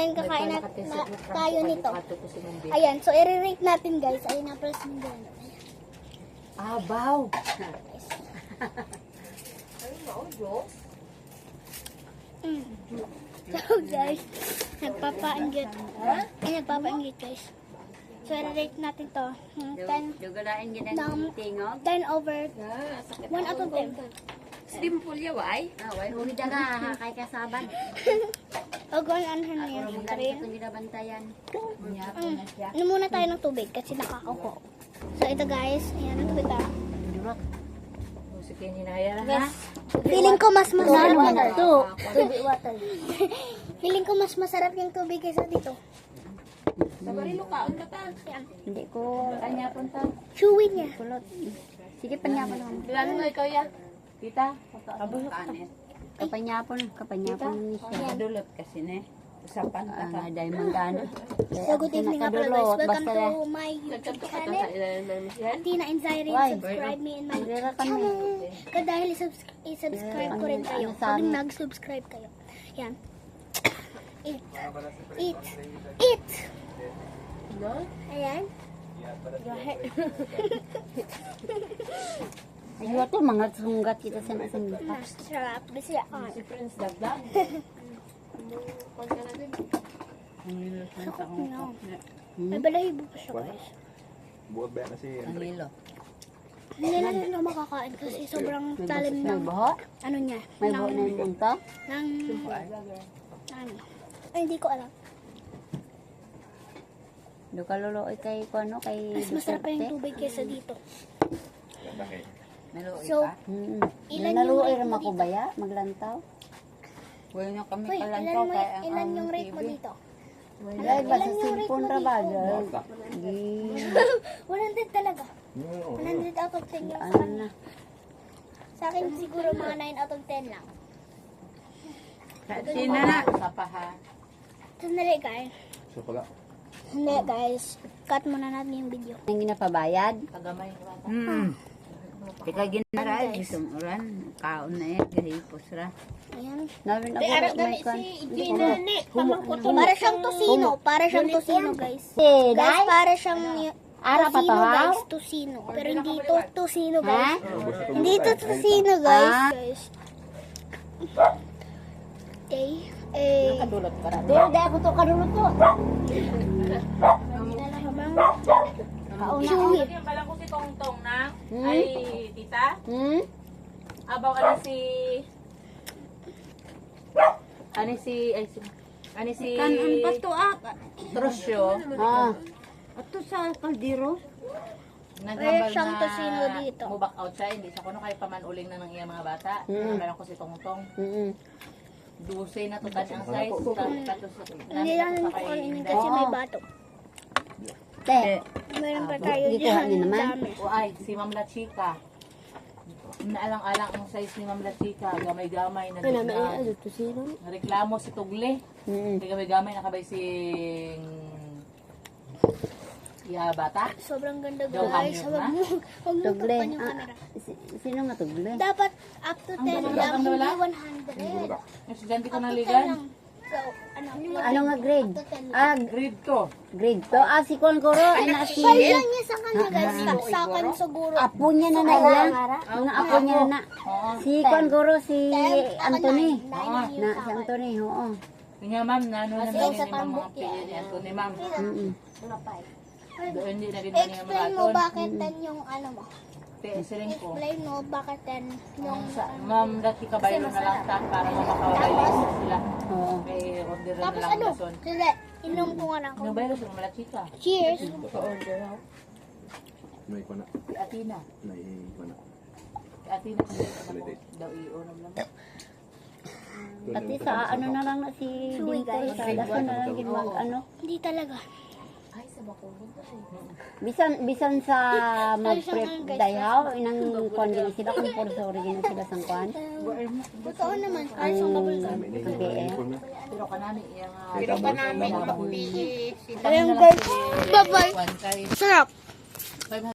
ngayon kakain tayo nito. Ayan, so i-rate natin guys. Ayan na pala si Mindelo. Abaw! So guys, nagpapainggit. Ay, nagpapainggit guys. So i-rate natin to. 10 Dugalain gid ng ang tingog. 10 over 1 out of 10. Simple ya way. Way huli daga kay kasaban. O kung ano niya. Ang galing itong ginabantayan. Ano muna tayo ng tubig kasi nakakaupo. So ito guys, ayan ang tubig tayo. Sige hinaya ha. Yes. Feeling ko mas masarap ito. Tubig water. Feeling ko mas masarap yung tubig kaysa dito. Sa barilo kaon ba ta? Hindi ko kanya punta. Chewy niya. Kulot. Sige panyapon naman. Bilangin mo ikaw yan. Kita. Kapanyapon ni siya. Dulot kasi ne. Usapan Ang diamond gana. So good evening nga pala guys. Welcome to my YouTube channel. Yan. Tina and Zaire, subscribe me in my channel. Kaya dahil i-subscribe ko rin kayo. Pag nag-subscribe kayo. Yan. Eat. Ayan. Ayo to mga sunggat kita sa isang Sarap. Bisya. Si Prince Dagdag. May balahibo pa siya guys. Buot ba na si Andre? Lilo. Hindi na rin ako makakain kasi sobrang talim May ng buho? ano niya. May buho na yung punta? Ng ano. Ay, hindi ko alam. Do ka luloy kay kuno kay Mas masarap pa yung tubig kaysa dito. Bakit? So, Ilan ilan yung naluoy rate ra mo ko dito? baya maglantaw? Wala na kami Uy, kalantaw kay ang ilan yung rate mo dito? Dahil ba sa Ilan yung rate cellphone mo ra ba? Bata. 100 talaga. 100 out of 10 yung sa Ano kanya. na? Sa akin siguro mga 9 out of 10 lang. Sino na? Sa paha. Sandali guys. So pala. Sandali guys. Cut muna natin yung video. Ang ginapabayad? Tagamay ko ata. Tika ginaral isang oran kaon na eh gahipos ra. Ayan. Nawin ako may kan. Para siyang tosino. Para siyang tosino guys. Eh, Guys, para siyang Ara pa to, tosino ha? guys. Tosino. Pero hindi to tosino guys. Hindi to tosino guys. Okay. Kadulot ka ra. Dili ako to kadulot to. Chewy. Yung pala ko si Tongtong na. Ay, tita. Abaw ani si Kanan pa to Trusyo. Ato sa kaldero. Meron siyang tosino dito. Mubak out siya, hindi siya kuno kay pamanuling na ng iyang mga bata. Meron ko si Tongtong. 12 na to ang size. Hindi lang ko kainin kasi may bato. Te. Meron pa tayo Hindi ko dyan. ano naman. Dami. O ay, si Ma'am La Chica. Naalang-alang ang size ni Ma'am La Chica. Gamay-gamay na to sino? reklamo si Tugle. Gamay-gamay nakabay si bata. Sobrang ganda Johan guys. yun, Huwag ha? mo Tugle. takpan yung camera. Sino nga tugle? Dapat up to 10 lang, ang hindi wala? 100. Estudyante ko Up ng to 10 ligan. lang. So, ano? Ano nga grade? Up to 10 lang. Grade ko. Grade to. Si Kon Koro. Ay si... Pala niya sa kanya guys. Sa akin siguro. Apo niya na ilang. Mga apo niya na. Si Kon Koro, si Anthony. Na, si Anthony, oo. Kanya ma'am, na ano na Kasi namin sa ni ma'am mga tambok pili yan. ni Anthony ma'am. Doon hindi na rin niya Explain mo maraton. bakit 10 yung ano mo. Siling ko. Explain mo bakit 10 yung Ma'am, dati kabayo na lang ta para makawalay sila. Oo. May order na Tapos lang ano? lason. Sige, inom ko nga lang. Ano ba yun? Mala Chica. Cheers! Order ako. May ko na. Si Atina. May ko na. Si Atina. Daw i-unom lang. Pati sa ano na lang na si Dimple. Sa lason na lang ginwag ano. Hindi talaga. Ay, sa Bacolod. Bisan sa mag-prep dayaw, inang kwan gina sila kung porsori gina sila sang kwan. Totoo naman. Kahit sa bubble gum. PBF. Pero kanani iyang Pero pa namin. Ayan guys. Bye-bye. Sarap.